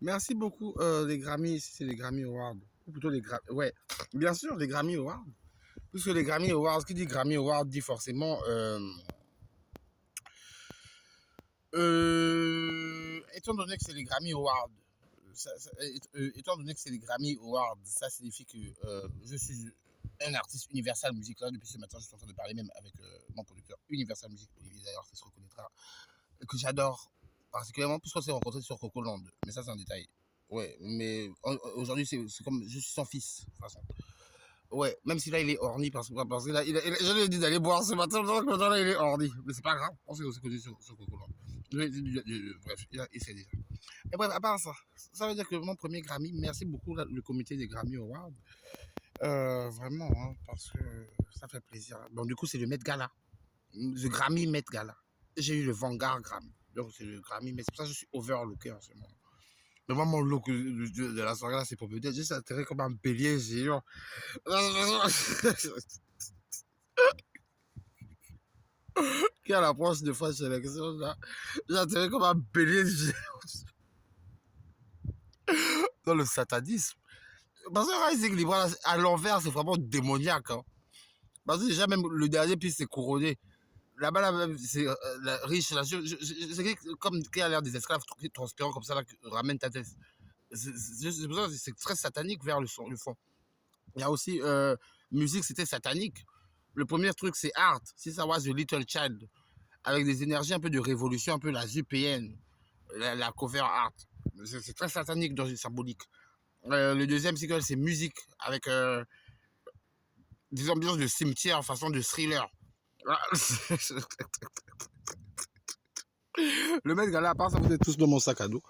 Merci beaucoup, les Grammy, si c'est les Grammy Awards. Ou plutôt les Grammy. Ouais, bien sûr, les Grammy Awards. Puisque les Grammy Awards, qui dit Grammy Awards dit forcément. Étant donné que c'est les Grammy Awards, étant donné que c'est les Grammy Awards, ça signifie que je suis un artiste Universal Music. Là, depuis ce matin, je suis en train de parler même avec mon producteur Universal Music, Olivier d'ailleurs, qui se reconnaîtra, que j'adore particulièrement, puisqu'on s'est rencontrés sur Coco Land. Mais ça, c'est un détail. Ouais, mais aujourd'hui, c'est comme je suis son fils, de toute façon. Ouais, même si là, il est orni, parce que là, je lui ai dit d'aller boire ce matin, donc maintenant, là, il est orni. Mais c'est pas grave, on s'est aussi connu sur Coco Land. Bref, il sait déjà. Et bref, à part ça, ça veut dire que mon premier Grammy, merci beaucoup le comité des Grammy Awards. Vraiment, hein, parce que ça fait plaisir. Bon, du coup, c'est le Met Gala. Le Grammy Met Gala. J'ai eu le Vanguard Grammy. Donc, c'est le Grammy, mais c'est pour ça que je suis overlooké en ce moment. Mais moi, mon look de la soirée, là, c'est pour me dire, juste atterri comme un bélier géant. Qui a l'approche de fois sélection, là. J'ai atterri comme un bélier géant dans le satanisme. Parce que Rising Libra, à l'envers, c'est vraiment démoniaque. Hein. Parce que déjà, même le dernier piste, c'est couronné. Là-bas, là, c'est riche. Là, c'est comme qui a l'air des esclaves transparents comme ça, là, qui ramène ta tête. C'est pour ça que c'est très satanique vers le fond. Il y a aussi musique, c'était satanique. Le premier truc, c'est art. Si ça was the little child, avec des énergies un peu de révolution, un peu la ZPN, la cover art. C'est très satanique dans une symbolique. Le deuxième single, c'est musique, avec des ambiances de cimetière, façon de thriller. Le Met Gala, à part ça, vous êtes tous dans mon sac à dos.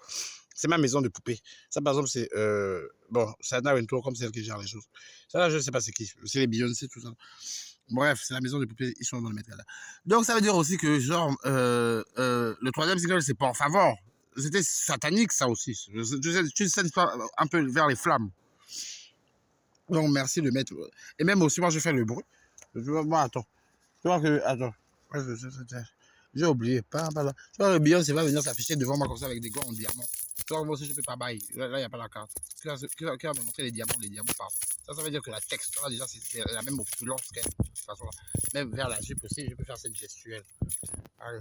C'est ma maison de poupée. Ça, par exemple, c'est. Bon, c'est Anna Wintour, comme celle qui gère les choses. Ça, là, je ne sais pas c'est qui. C'est les Beyoncé, tout ça. Bref, c'est la maison de poupée. Ils sont dans le Met Gala. Donc, ça veut dire aussi que, genre, le troisième single, c'est pas en faveur. C'était satanique, ça aussi. Tu sais pas un peu vers les flammes. Donc, merci de mettre. Et même aussi, moi, je fais le bruit. Bon, attends. Tu vois que. Attends. J'ai oublié. Pas là. Tu vois, le Beyoncé va venir s'afficher devant moi comme ça avec des gants en diamant. Tu vois, moi aussi, je peux pas bailler. Là, il n'y a pas la carte. Qui va me montrer les diamants partout. Ça veut dire que la texture, là, déjà, c'est la même opulence qu'elle. De toute façon, même vers la jupe aussi, je peux faire cette gestuelle. Allez.